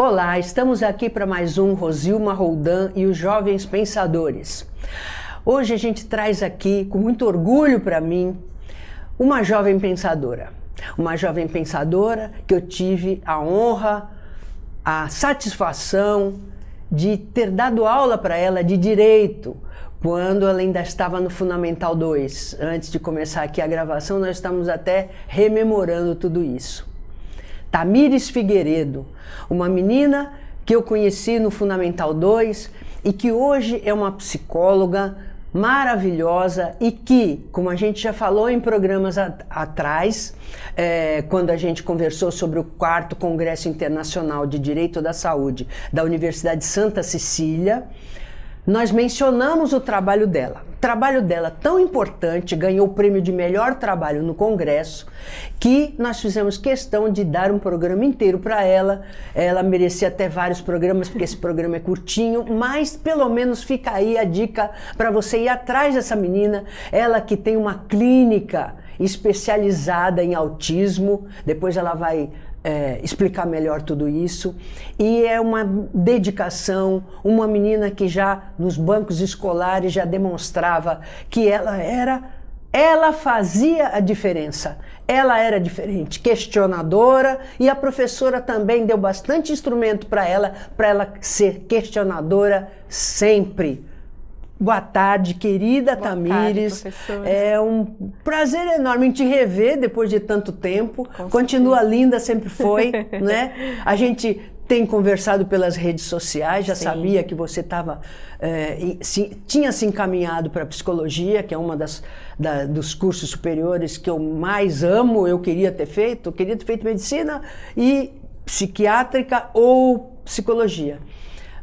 Olá, estamos aqui para mais um Rosilma Roldan e os Jovens Pensadores. Hoje a gente traz aqui, com muito orgulho para mim, uma jovem pensadora. Uma jovem pensadora que eu tive a honra, a satisfação de ter dado aula para ela de Direito, quando ela ainda estava no Fundamental 2. Antes de começar aqui a gravação, nós estamos até rememorando tudo isso. Tamires Figueiredo, uma menina que eu conheci no Fundamental 2 e que hoje é uma psicóloga maravilhosa e que, como a gente já falou em programas atrás, quando a gente conversou sobre o 4º Congresso Internacional de Direito da Saúde da Universidade Santa Cecília, nós mencionamos o trabalho dela. O trabalho dela tão importante, ganhou o prêmio de melhor trabalho no Congresso, que nós fizemos questão de dar um programa inteiro para ela. Ela merecia até vários programas, porque esse programa é curtinho, mas pelo menos fica aí a dica para você ir atrás dessa menina. Ela que tem uma clínica especializada em autismo, depois ela vai explicar melhor tudo isso, e é uma dedicação, uma menina que já nos bancos escolares já demonstrava que ela fazia a diferença, ela era diferente, questionadora, e a professora também deu bastante instrumento para ela ser questionadora sempre. Boa tarde, querida Tamires. É um prazer enorme em te rever depois de tanto tempo. Continua linda, sempre foi, né? A gente tem conversado pelas redes sociais, já sabia que você tinha se encaminhado para a psicologia, que é uma dos cursos superiores que eu mais amo. Eu queria ter feito medicina e psiquiátrica ou psicologia.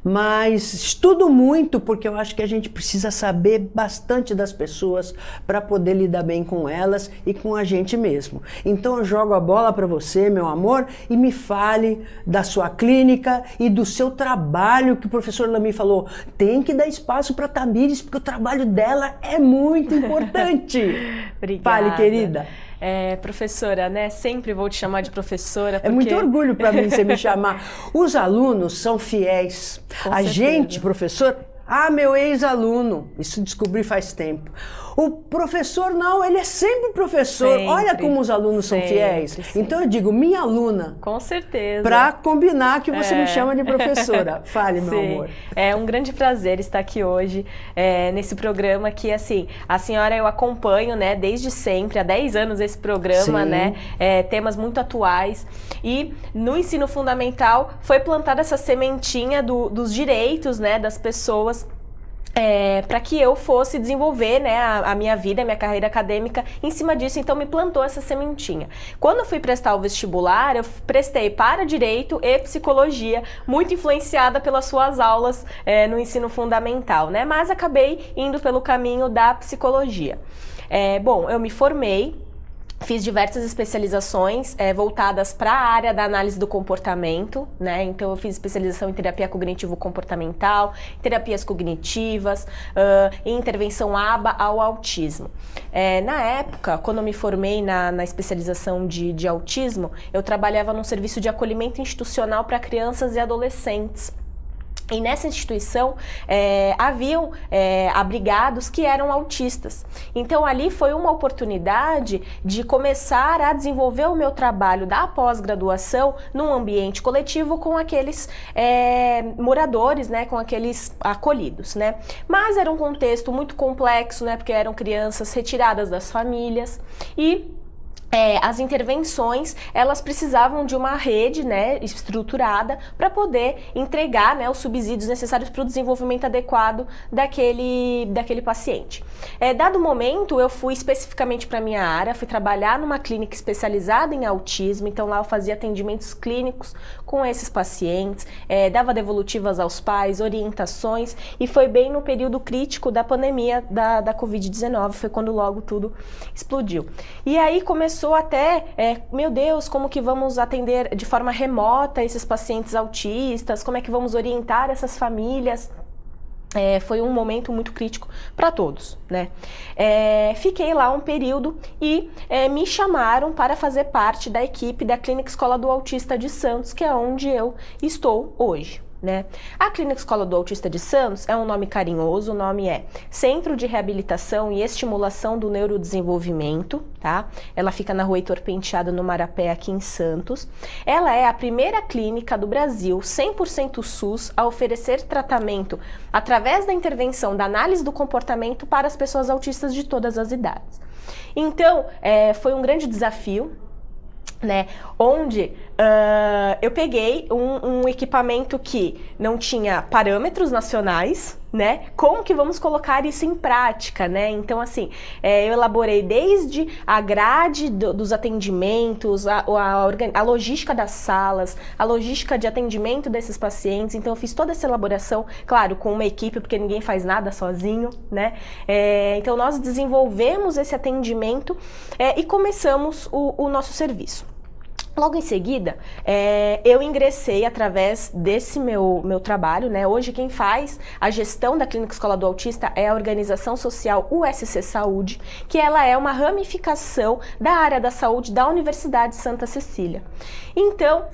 Mas estudo muito porque eu acho que a gente precisa saber bastante das pessoas para poder lidar bem com elas e com a gente mesmo. Então eu jogo a bola para você, meu amor, e me fale da sua clínica e do seu trabalho, que o professor Lamy falou, tem que dar espaço para a Tamires, porque o trabalho dela é muito importante. Obrigada. Fale, querida. Professora, né? Sempre vou te chamar de professora. Porque... É muito orgulho para mim você me chamar. Os alunos são fiéis. A gente, professor, meu ex-aluno, isso descobri faz tempo. O professor não, ele é sempre professor. Sempre. Olha como os alunos são fiéis. Sim. Então eu digo, minha aluna. Com certeza. Para combinar que você me chama de professora. Fale, meu amor. É um grande prazer estar aqui hoje nesse programa que, assim, a senhora eu acompanho, né, desde sempre, há 10 anos esse programa, né, temas muito atuais. E no ensino fundamental foi plantada essa sementinha dos direitos, né, das pessoas. Para que eu fosse desenvolver, né, a minha vida, a minha carreira acadêmica em cima disso, então me plantou essa sementinha. Quando eu fui prestar o vestibular, eu prestei para Direito e Psicologia, muito influenciada pelas suas aulas no ensino fundamental, né, mas acabei indo pelo caminho da Psicologia. Bom, eu me formei, fiz diversas especializações voltadas para a área da análise do comportamento, né? Então eu fiz especialização em terapia cognitivo-comportamental, terapias cognitivas, em intervenção ABA ao autismo. Na época, quando eu me formei na especialização de autismo, eu trabalhava num serviço de acolhimento institucional para crianças e adolescentes. E nessa instituição haviam abrigados que eram autistas. Então ali foi uma oportunidade de começar a desenvolver o meu trabalho da pós-graduação num ambiente coletivo com aqueles moradores, né, com aqueles acolhidos, né. Mas era um contexto muito complexo, né, porque eram crianças retiradas das famílias e as intervenções, elas precisavam de uma rede, né, estruturada para poder entregar, né, os subsídios necessários para o desenvolvimento adequado daquele paciente. Dado o momento, eu fui especificamente para a minha área, fui trabalhar numa clínica especializada em autismo, então lá eu fazia atendimentos clínicos com esses pacientes, dava devolutivas aos pais, orientações, e foi bem no período crítico da pandemia da Covid-19, foi quando logo tudo explodiu. E aí começou até, meu Deus, como que vamos atender de forma remota esses pacientes autistas, como é que vamos orientar essas famílias? Foi um momento muito crítico para todos, né? Fiquei lá um período e me chamaram para fazer parte da equipe da Clínica Escola do Autista de Santos, que é onde eu estou hoje, né? A Clínica Escola do Autista de Santos é um nome carinhoso, o nome é Centro de Reabilitação e Estimulação do Neurodesenvolvimento, tá? Ela fica na Rua Heitor Penteado, no Marapé, aqui em Santos. Ela é a primeira clínica do Brasil, 100% SUS, a oferecer tratamento através da intervenção da análise do comportamento para as pessoas autistas de todas as idades. Então, foi um grande desafio, né, onde eu peguei um equipamento que não tinha parâmetros nacionais, né, como que vamos colocar isso em prática, né, então assim, eu elaborei desde a grade dos atendimentos, a logística das salas, a logística de atendimento desses pacientes, então eu fiz toda essa elaboração, claro, com uma equipe, porque ninguém faz nada sozinho, né, então nós desenvolvemos esse atendimento e começamos o nosso serviço. Logo em seguida, eu ingressei através desse meu trabalho, né? Hoje quem faz a gestão da Clínica Escola do Autista é a organização social USC Saúde, que ela é uma ramificação da área da saúde da Universidade Santa Cecília. Então,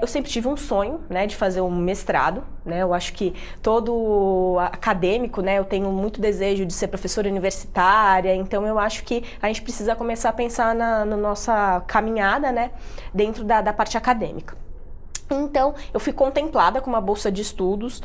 eu sempre tive um sonho, né, de fazer um mestrado, né? Eu acho que todo acadêmico, né, eu tenho muito desejo de ser professora universitária, então eu acho que a gente precisa começar a pensar na nossa caminhada, né, dentro da parte acadêmica. Então, eu fui contemplada com uma bolsa de estudos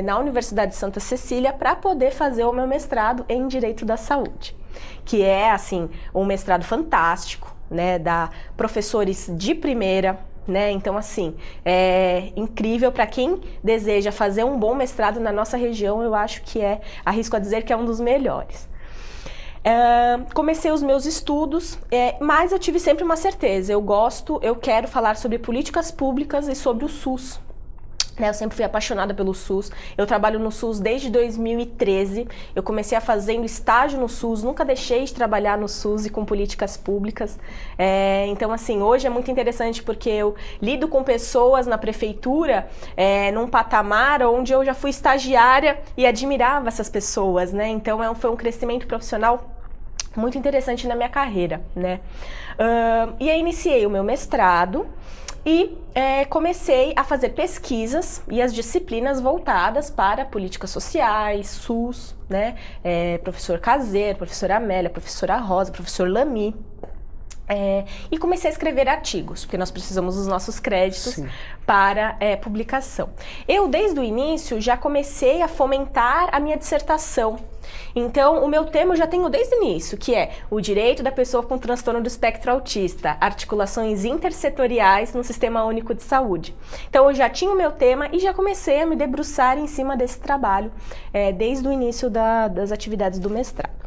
na Universidade de Santa Cecília para poder fazer o meu mestrado em Direito da Saúde, que é, assim, um mestrado fantástico, né, da professores de primeira, né, então, assim, é incrível para quem deseja fazer um bom mestrado na nossa região, eu acho que arrisco a dizer que é um dos melhores. Comecei os meus estudos, mas eu tive sempre uma certeza, eu quero falar sobre políticas públicas e sobre o SUS. Eu sempre fui apaixonada pelo SUS, eu trabalho no SUS desde 2013, eu comecei fazendo estágio no SUS, nunca deixei de trabalhar no SUS e com políticas públicas, então assim, hoje é muito interessante porque eu lido com pessoas na prefeitura, num patamar onde eu já fui estagiária e admirava essas pessoas, né, então foi um crescimento profissional muito interessante na minha carreira, né, e aí iniciei o meu mestrado, e comecei a fazer pesquisas e as disciplinas voltadas para políticas sociais, SUS, né? Professor Caseiro, professora Amélia, professora Rosa, professor Lamy. E comecei a escrever artigos, porque nós precisamos dos nossos créditos Sim. para publicação. Eu, desde o início, já comecei a fomentar a minha dissertação. Então, o meu tema eu já tenho desde o início, que é o direito da pessoa com transtorno do espectro autista, articulações intersetoriais no Sistema Único de Saúde. Então, eu já tinha o meu tema e já comecei a me debruçar em cima desse trabalho desde o início das atividades do mestrado.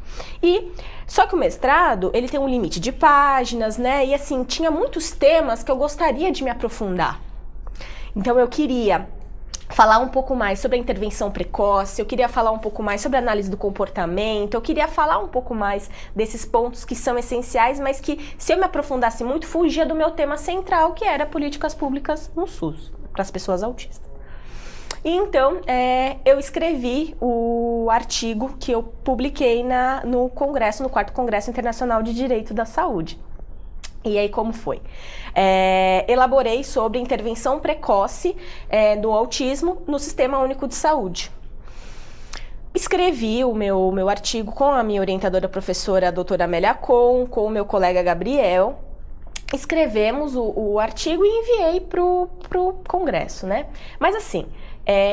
Só que o mestrado, ele tem um limite de páginas, né? E assim, tinha muitos temas que eu gostaria de me aprofundar. Então, eu queria falar um pouco mais sobre a intervenção precoce, eu queria falar um pouco mais sobre a análise do comportamento, eu queria falar um pouco mais desses pontos que são essenciais, mas que, se eu me aprofundasse muito, fugia do meu tema central, que era políticas públicas no SUS, para as pessoas autistas. E então, eu escrevi o artigo que eu publiquei no Congresso, no 4º Congresso Internacional de Direito da Saúde. E aí, como foi? Elaborei sobre intervenção precoce do autismo no Sistema Único de Saúde. Escrevi o meu artigo com a minha orientadora professora, a doutora Amélia com o meu colega Gabriel. Escrevemos o artigo e enviei pro Congresso, né? Mas assim,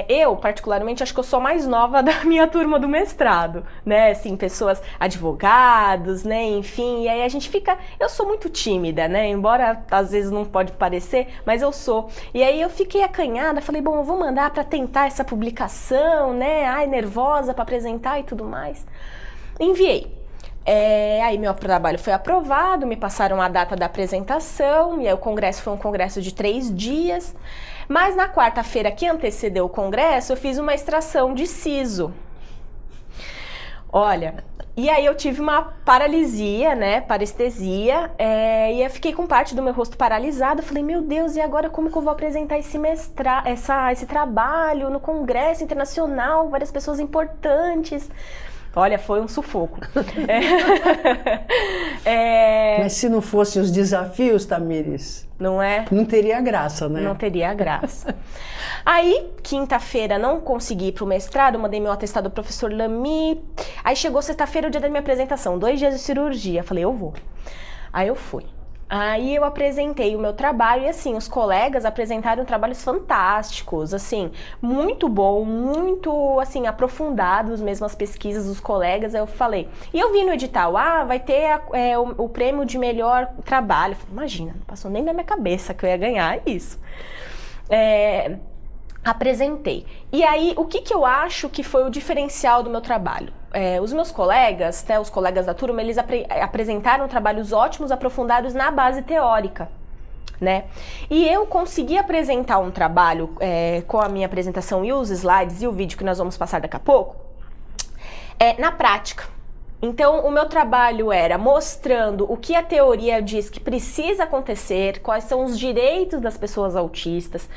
eu, particularmente, acho que eu sou mais nova da minha turma do mestrado, né, assim, pessoas, advogados, né, enfim, e aí a gente fica, eu sou muito tímida, né, embora às vezes não pode parecer, mas eu sou, e aí eu fiquei acanhada, falei, bom, eu vou mandar para tentar essa publicação, né, nervosa para apresentar e tudo mais, enviei. Aí meu trabalho foi aprovado, me passaram a data da apresentação, e aí o congresso foi um congresso de 3 dias, mas na quarta-feira que antecedeu o congresso, eu fiz uma extração de siso. Olha, E aí eu tive uma paralisia, né, parestesia, e eu fiquei com parte do meu rosto paralisado. Eu falei, meu Deus, e agora como que eu vou apresentar esse trabalho no Congresso Internacional, várias pessoas importantes? Olha, foi um sufoco. Mas se não fossem os desafios, Tamires, não é? Não teria graça, né? Não teria graça. Aí, quinta-feira, não consegui ir pro mestrado, mandei meu atestado ao professor Lamy. Aí chegou sexta-feira, o dia da minha apresentação, 2 dias de cirurgia. Falei, eu vou. Aí eu fui. Aí eu apresentei o meu trabalho e assim, os colegas apresentaram trabalhos fantásticos, assim, muito bom, muito, assim, aprofundados mesmo as pesquisas dos colegas. Aí eu falei, e eu vi no edital, vai ter o prêmio de melhor trabalho. Eu falei, imagina, não passou nem na minha cabeça que eu ia ganhar isso. Apresentei. E aí, o que eu acho que foi o diferencial do meu trabalho? Os meus colegas, os colegas da turma, eles apresentaram trabalhos ótimos, aprofundados na base teórica, né? E eu consegui apresentar um trabalho com a minha apresentação e os slides e o vídeo que nós vamos passar daqui a pouco, na prática. Então, o meu trabalho era mostrando o que a teoria diz que precisa acontecer, quais são os direitos das pessoas autistas,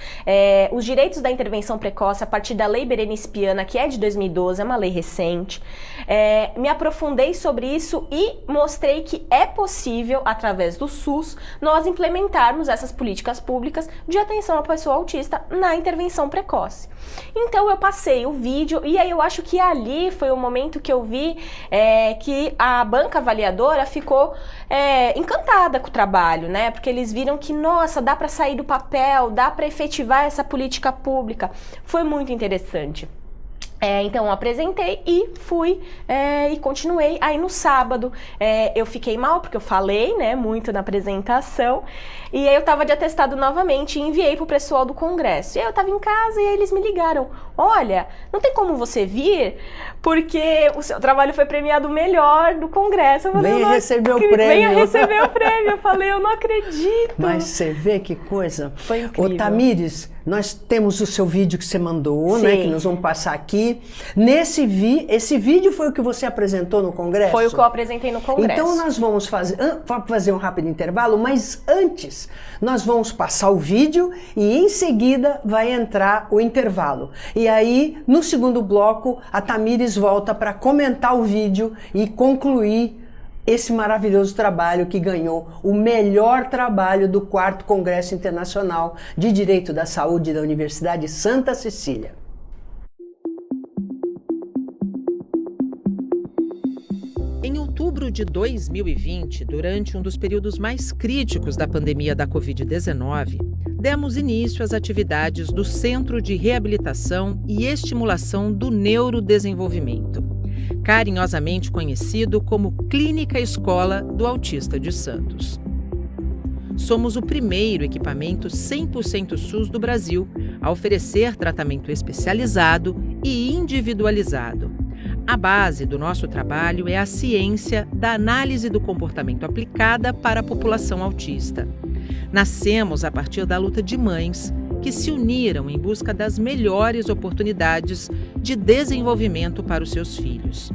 os direitos da intervenção precoce a partir da Lei Berenice Piana, que é de 2012, é uma lei recente. Me aprofundei sobre isso e mostrei que é possível, através do SUS, nós implementarmos essas políticas públicas de atenção à pessoa autista na intervenção precoce. Então, eu passei o vídeo e aí eu acho que ali foi o momento que eu vi que a banca avaliadora ficou encantada com o trabalho, né? Porque eles viram que, nossa, dá para sair do papel, dá para efetivar essa política pública. Foi muito interessante. Então, eu apresentei e fui e continuei. Aí, no sábado, eu fiquei mal, porque eu falei, né, muito na apresentação. E aí, eu tava de atestado novamente e enviei pro pessoal do congresso. E aí, eu tava em casa e aí eles me ligaram. Olha, não tem como você vir, porque o seu trabalho foi premiado melhor do congresso. Eu falei, venha receber o prêmio. Venha receber o prêmio. Eu falei, eu não acredito. Mas você vê que coisa. Foi incrível. Ô, Tamires, nós temos o seu vídeo que você mandou, Sim. né? Que nós vamos passar aqui. Esse vídeo foi o que você apresentou no congresso? Foi o que eu apresentei no congresso. Então nós vamos fazer um rápido intervalo, mas antes nós vamos passar o vídeo e em seguida vai entrar o intervalo. E aí, no segundo bloco, a Tamires volta para comentar o vídeo e concluir esse maravilhoso trabalho que ganhou o melhor trabalho do 4º Congresso Internacional de Direito da Saúde da Universidade Santa Cecília. Em outubro de 2020, durante um dos períodos mais críticos da pandemia da Covid-19, demos início às atividades do Centro de Reabilitação e Estimulação do Neurodesenvolvimento, carinhosamente conhecido como Clínica Escola do Autista de Santos. Somos o primeiro equipamento 100% SUS do Brasil a oferecer tratamento especializado e individualizado. A base do nosso trabalho é a ciência da análise do comportamento aplicada para a população autista. Nascemos a partir da luta de mães que se uniram em busca das melhores oportunidades de desenvolvimento para os seus filhos.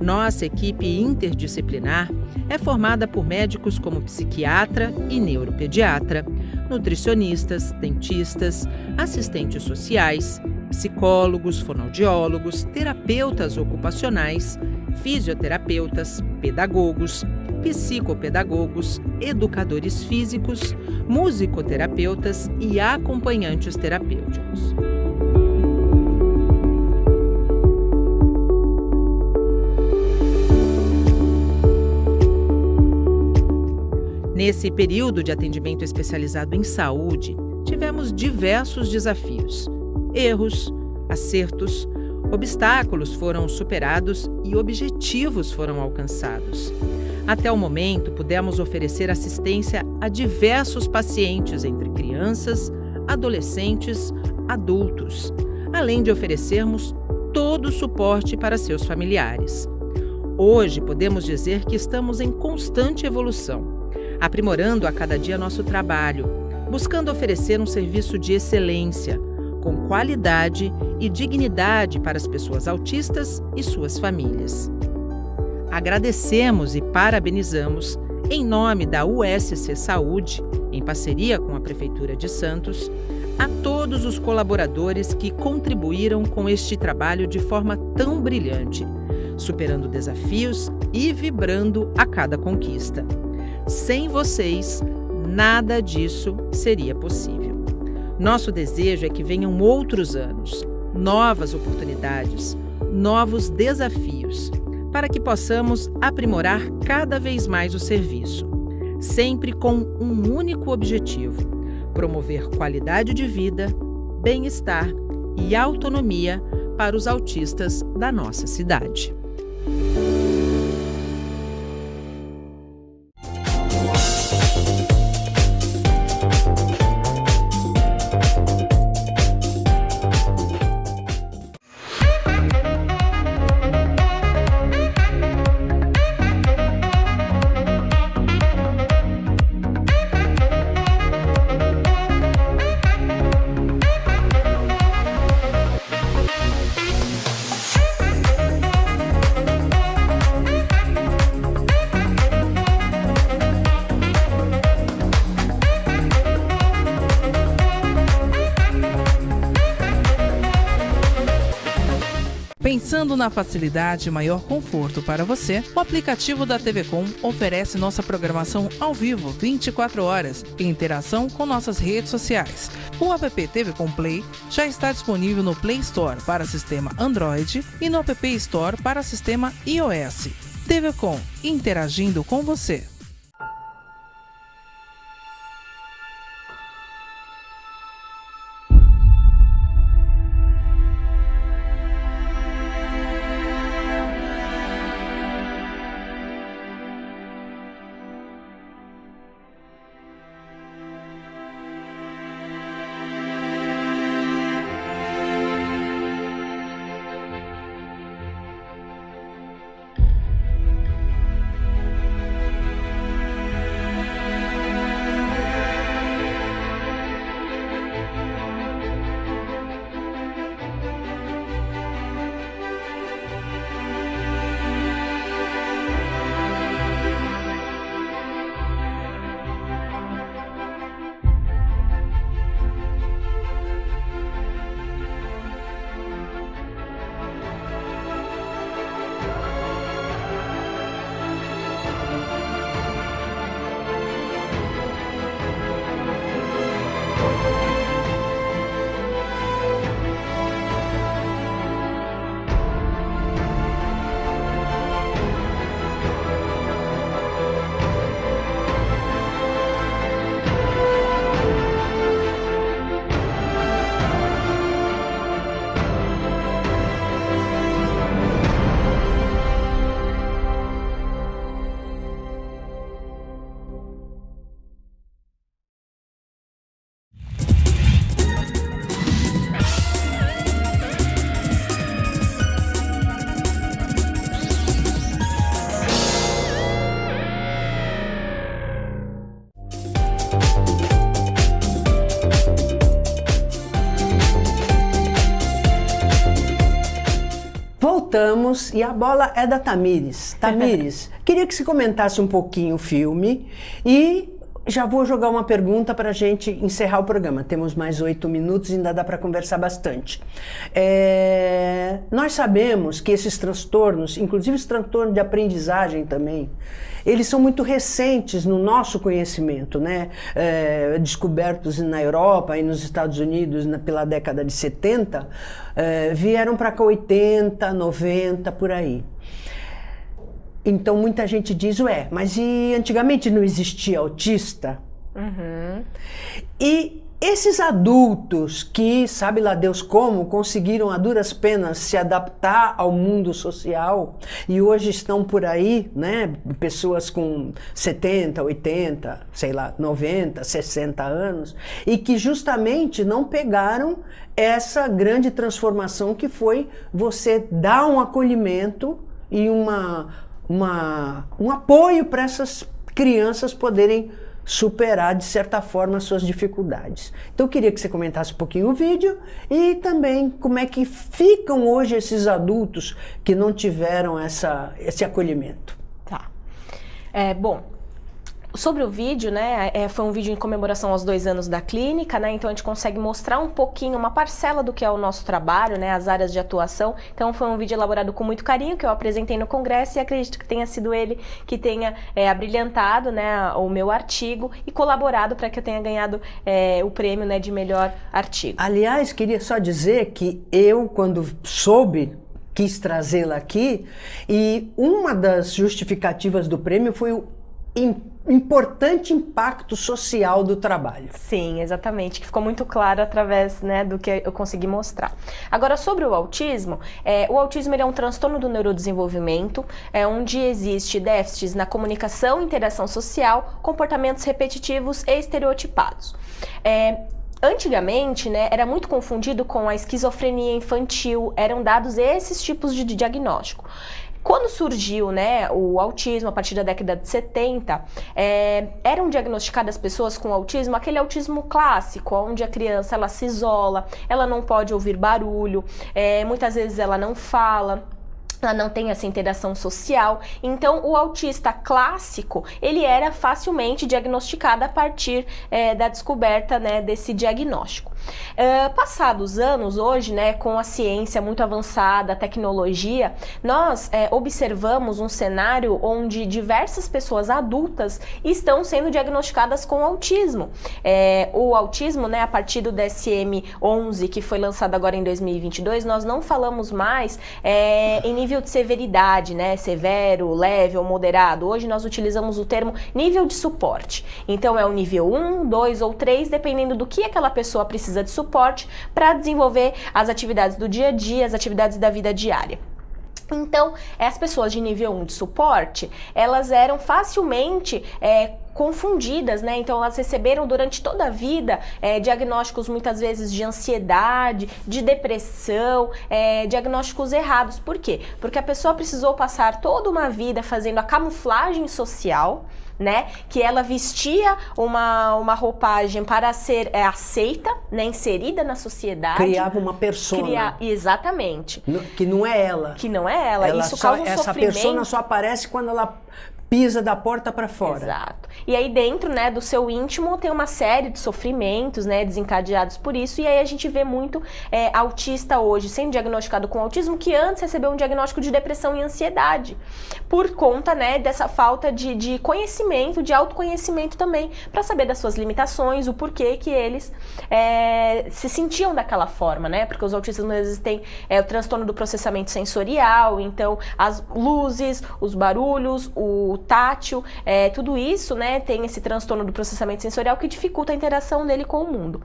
Nossa equipe interdisciplinar é formada por médicos como psiquiatra e neuropediatra, nutricionistas, dentistas, assistentes sociais, psicólogos, fonoaudiólogos, terapeutas ocupacionais, fisioterapeutas, pedagogos, psicopedagogos, educadores físicos, musicoterapeutas e acompanhantes terapêuticos. Nesse período de atendimento especializado em saúde, tivemos diversos desafios. Erros, acertos, obstáculos foram superados e objetivos foram alcançados. Até o momento, pudemos oferecer assistência a diversos pacientes, entre crianças, adolescentes, adultos, além de oferecermos todo o suporte para seus familiares. Hoje, podemos dizer que estamos em constante evolução, aprimorando a cada dia nosso trabalho, buscando oferecer um serviço de excelência, com qualidade e dignidade para as pessoas autistas e suas famílias. Agradecemos e parabenizamos, em nome da USC Saúde, em parceria com a Prefeitura de Santos, a todos os colaboradores que contribuíram com este trabalho de forma tão brilhante, superando desafios e vibrando a cada conquista. Sem vocês, nada disso seria possível. Nosso desejo é que venham outros anos, novas oportunidades, novos desafios, para que possamos aprimorar cada vez mais o serviço, sempre com um único objetivo: promover qualidade de vida, bem-estar e autonomia para os autistas da nossa cidade. Pensando na facilidade e maior conforto para você, o aplicativo da TV Com oferece nossa programação ao vivo 24 horas e interação com nossas redes sociais. O app TV Com Play já está disponível no Play Store para sistema Android e no App Store para sistema iOS. TV Com, interagindo com você. Voltamos e a bola é da Tamires. Tamires, queria que você comentasse um pouquinho o filme e já vou jogar uma pergunta para a gente encerrar o programa. Temos mais 8 minutos e ainda dá para conversar bastante. Nós sabemos que esses transtornos, inclusive os transtornos de aprendizagem também, eles são muito recentes no nosso conhecimento, né? Descobertos na Europa e nos Estados Unidos pela década de 70, vieram para cá 80, 90, por aí. Então muita gente diz, mas e antigamente não existia autista? Uhum. E esses adultos que, sabe lá Deus como, conseguiram a duras penas se adaptar ao mundo social e hoje estão por aí, né, pessoas com 70, 80, sei lá, 90, 60 anos, e que justamente não pegaram essa grande transformação que foi você dar um acolhimento e um apoio para essas crianças poderem superar, de certa forma, as suas dificuldades. Então, eu queria que você comentasse um pouquinho o vídeo e também como é que ficam hoje esses adultos que não tiveram esse acolhimento. Tá. Bom, sobre o vídeo, né, foi um vídeo em comemoração aos 2 anos da clínica, né, então a gente consegue mostrar um pouquinho, uma parcela do que é o nosso trabalho, né, as áreas de atuação. Então foi um vídeo elaborado com muito carinho, que eu apresentei no congresso e acredito que tenha sido ele que tenha abrilhantado, né, o meu artigo e colaborado para que eu tenha ganhado o prêmio, né, de melhor artigo. Aliás, queria só dizer que eu, quando soube, quis trazê-la aqui, e uma das justificativas do prêmio foi o importante impacto social do trabalho. Sim, exatamente, que ficou muito claro através, né, do que eu consegui mostrar. Agora, sobre o autismo ele é um transtorno do neurodesenvolvimento, onde existe déficits na comunicação, interação social, comportamentos repetitivos e estereotipados. Antigamente, né, era muito confundido com a esquizofrenia infantil, eram dados esses tipos de diagnóstico. Quando surgiu, né, o autismo, a partir da década de 70, eram diagnosticadas pessoas com autismo, aquele autismo clássico, onde a criança ela se isola, ela não pode ouvir barulho, muitas vezes ela não fala, ela não tem essa interação social. Então, o autista clássico, ele era facilmente diagnosticado a partir da descoberta, né, desse diagnóstico. Passados anos, hoje, né, com a ciência muito avançada, a tecnologia, nós observamos um cenário onde diversas pessoas adultas estão sendo diagnosticadas com autismo. O autismo, né, a partir do DSM-11, que foi lançado agora em 2022, nós não falamos mais em nível de severidade, né, severo, leve ou moderado. Hoje nós utilizamos o termo nível de suporte. Então é o nível 1, 2 ou 3, dependendo do que aquela pessoa precisa de suporte para desenvolver as atividades do dia a dia, as atividades da vida diária. Então, as pessoas de nível 1 de suporte, elas eram facilmente confundidas, né? Então elas receberam durante toda a vida diagnósticos muitas vezes de ansiedade, de depressão, diagnósticos errados. Por quê? Porque a pessoa precisou passar toda uma vida fazendo a camuflagem social, né, que ela vestia uma roupagem para ser aceita, né, inserida na sociedade. Criava uma persona. Exatamente. Que não é ela. Que não é ela. Isso causa um essa sofrimento. persona só aparece quando ela pisa da porta para fora. Exato. E aí dentro, né, do seu íntimo tem uma série de sofrimentos, né, desencadeados por isso, e aí a gente vê muito autista hoje sendo diagnosticado com autismo que antes recebeu um diagnóstico de depressão e ansiedade, por conta, né, dessa falta de conhecimento, de autoconhecimento também, para saber das suas limitações, o porquê que eles se sentiam daquela forma, né, porque os autistas às vezes têm o transtorno do processamento sensorial, então as luzes, os barulhos, o tátil, tudo isso, né, tem esse transtorno do processamento sensorial que dificulta a interação dele com o mundo.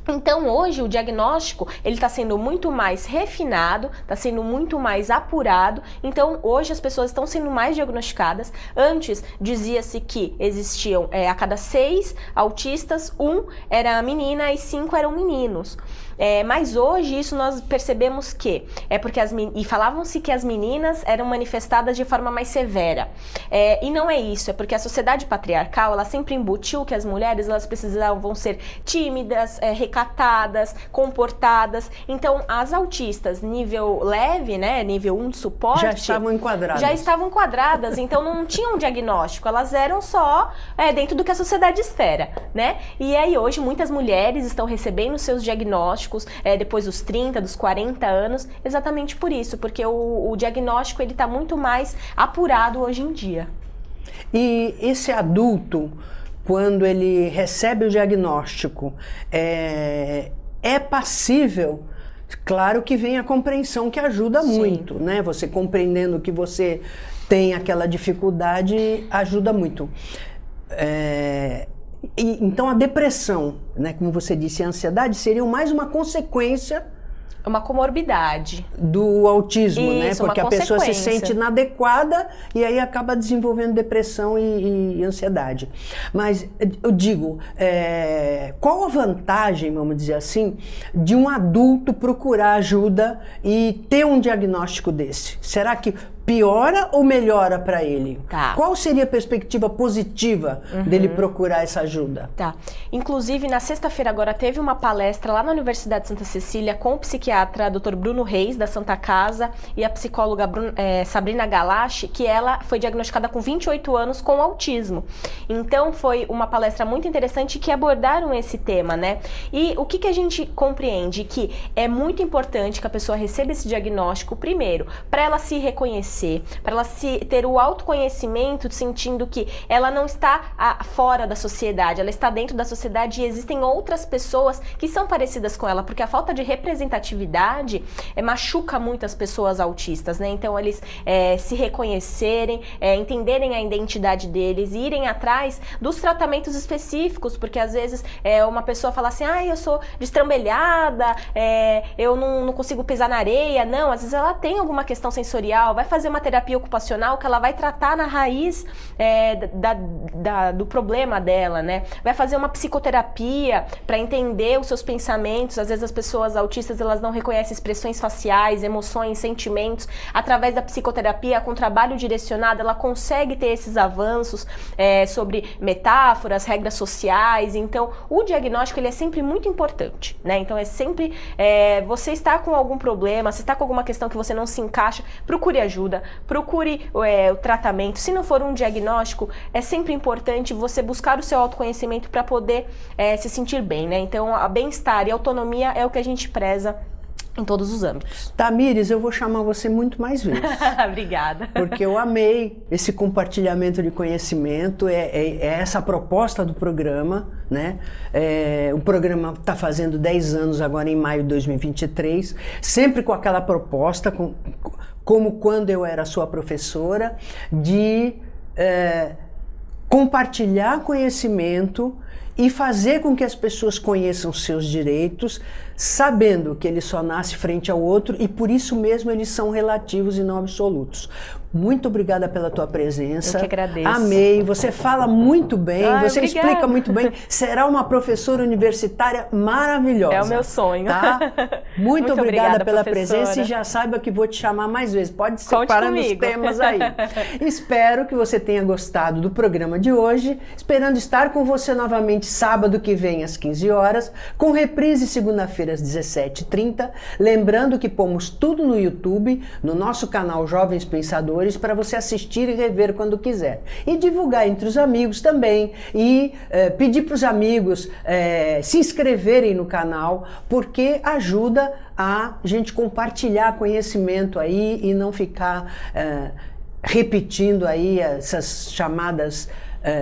Então, hoje, o diagnóstico, ele está sendo muito mais refinado, está sendo muito mais apurado. Então, hoje, as pessoas estão sendo mais diagnosticadas. Antes, dizia-se que existiam, a cada 6 autistas, 1 era menina e 5 eram meninos. Mas hoje, isso nós percebemos que porque e falavam-se que as meninas eram manifestadas de forma mais severa. E não é isso, é porque a sociedade patriarcal, ela sempre embutiu que as mulheres, elas precisavam ser tímidas, recatadas, comportadas. Então, as autistas nível leve, né, nível 1 de suporte... Já estavam enquadradas. Já estavam enquadradas, então não tinham diagnóstico, elas eram só dentro do que a sociedade espera, né? E aí hoje muitas mulheres estão recebendo seus diagnósticos depois dos 30, dos 40 anos, exatamente por isso, porque o diagnóstico ele está muito mais apurado hoje em dia. E esse adulto, quando ele recebe o diagnóstico, é passível? Claro que vem a compreensão que ajuda muito, né? Você compreendendo que você tem aquela dificuldade ajuda muito. Então a depressão, né, como você disse, a ansiedade seriam mais uma consequência... Uma comorbidade. Do autismo, isso, né? Porque a pessoa se sente inadequada e aí acaba desenvolvendo depressão e ansiedade. Mas eu digo, qual a vantagem, vamos dizer assim, de um adulto procurar ajuda e ter um diagnóstico desse? Será que piora ou melhora para ele? Tá. Qual seria a perspectiva positiva dele procurar essa ajuda? Tá. Inclusive, na sexta-feira agora teve uma palestra lá na Universidade de Santa Cecília com o psiquiatra Dr. Bruno Reis, da Santa Casa, e a psicóloga Sabrina Galache, que ela foi diagnosticada com 28 anos com autismo. Então, foi uma palestra muito interessante que abordaram esse tema, né? E o que a gente compreende? Que é muito importante que a pessoa receba esse diagnóstico, primeiro, para ela se reconhecer, para ela ter o autoconhecimento, sentindo que ela não está fora da sociedade, ela está dentro da sociedade e existem outras pessoas que são parecidas com ela, porque a falta de representatividade machuca muito as pessoas autistas, né? Então eles se reconhecerem, entenderem a identidade deles e irem atrás dos tratamentos específicos, porque às vezes uma pessoa fala assim, eu sou destrambelhada, eu não consigo pisar na areia. Não, às vezes ela tem alguma questão sensorial, vai fazer uma terapia ocupacional que ela vai tratar na raiz do problema dela, né? Vai fazer uma psicoterapia para entender os seus pensamentos. Às vezes as pessoas autistas, elas não reconhecem expressões faciais, emoções, sentimentos. Através da psicoterapia, com trabalho direcionado, ela consegue ter esses avanços sobre metáforas, regras sociais. Então, o diagnóstico, ele é sempre muito importante, né? Então, é sempre você está com algum problema, se está com alguma questão que você não se encaixa, procure ajuda, procure o tratamento. Se não for um diagnóstico, é sempre importante você buscar o seu autoconhecimento para poder se sentir bem, né? Então, a bem-estar e a autonomia é o que a gente preza em todos os âmbitos. Tamires, eu vou chamar você muito mais vezes. Obrigada. Porque eu amei esse compartilhamento de conhecimento, essa proposta do programa, né? O programa está fazendo 10 anos agora em maio de 2023, sempre com aquela proposta, como quando eu era sua professora, de compartilhar conhecimento e fazer com que as pessoas conheçam seus direitos, sabendo que ele só nasce frente ao outro e por isso mesmo eles são relativos e não absolutos. Muito obrigada pela tua presença. Eu que agradeço. Amei. Você fala muito bem, você obrigada. explica muito bem. Será uma professora universitária maravilhosa. É o meu sonho. Tá? Muito obrigada pela professora. presença e já saiba que vou te chamar mais vezes. Pode Conte separar nos comigo. temas aí. Espero que você tenha gostado do programa de hoje. Esperando estar com você novamente sábado que vem às 15 horas, com reprise segunda-feira às 17h30. Lembrando que pomos tudo no YouTube, no nosso canal Jovens Pensadores, para você assistir e rever quando quiser. E divulgar entre os amigos também. E pedir para os amigos se inscreverem no canal, porque ajuda a gente compartilhar conhecimento aí e não ficar repetindo aí essas chamadas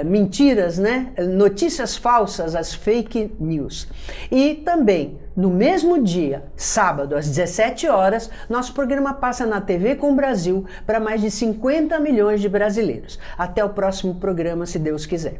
mentiras, né? Notícias falsas, as fake news. E também, no mesmo dia, sábado, às 17 horas, nosso programa passa na TV com o Brasil para mais de 50 milhões de brasileiros. Até o próximo programa, se Deus quiser.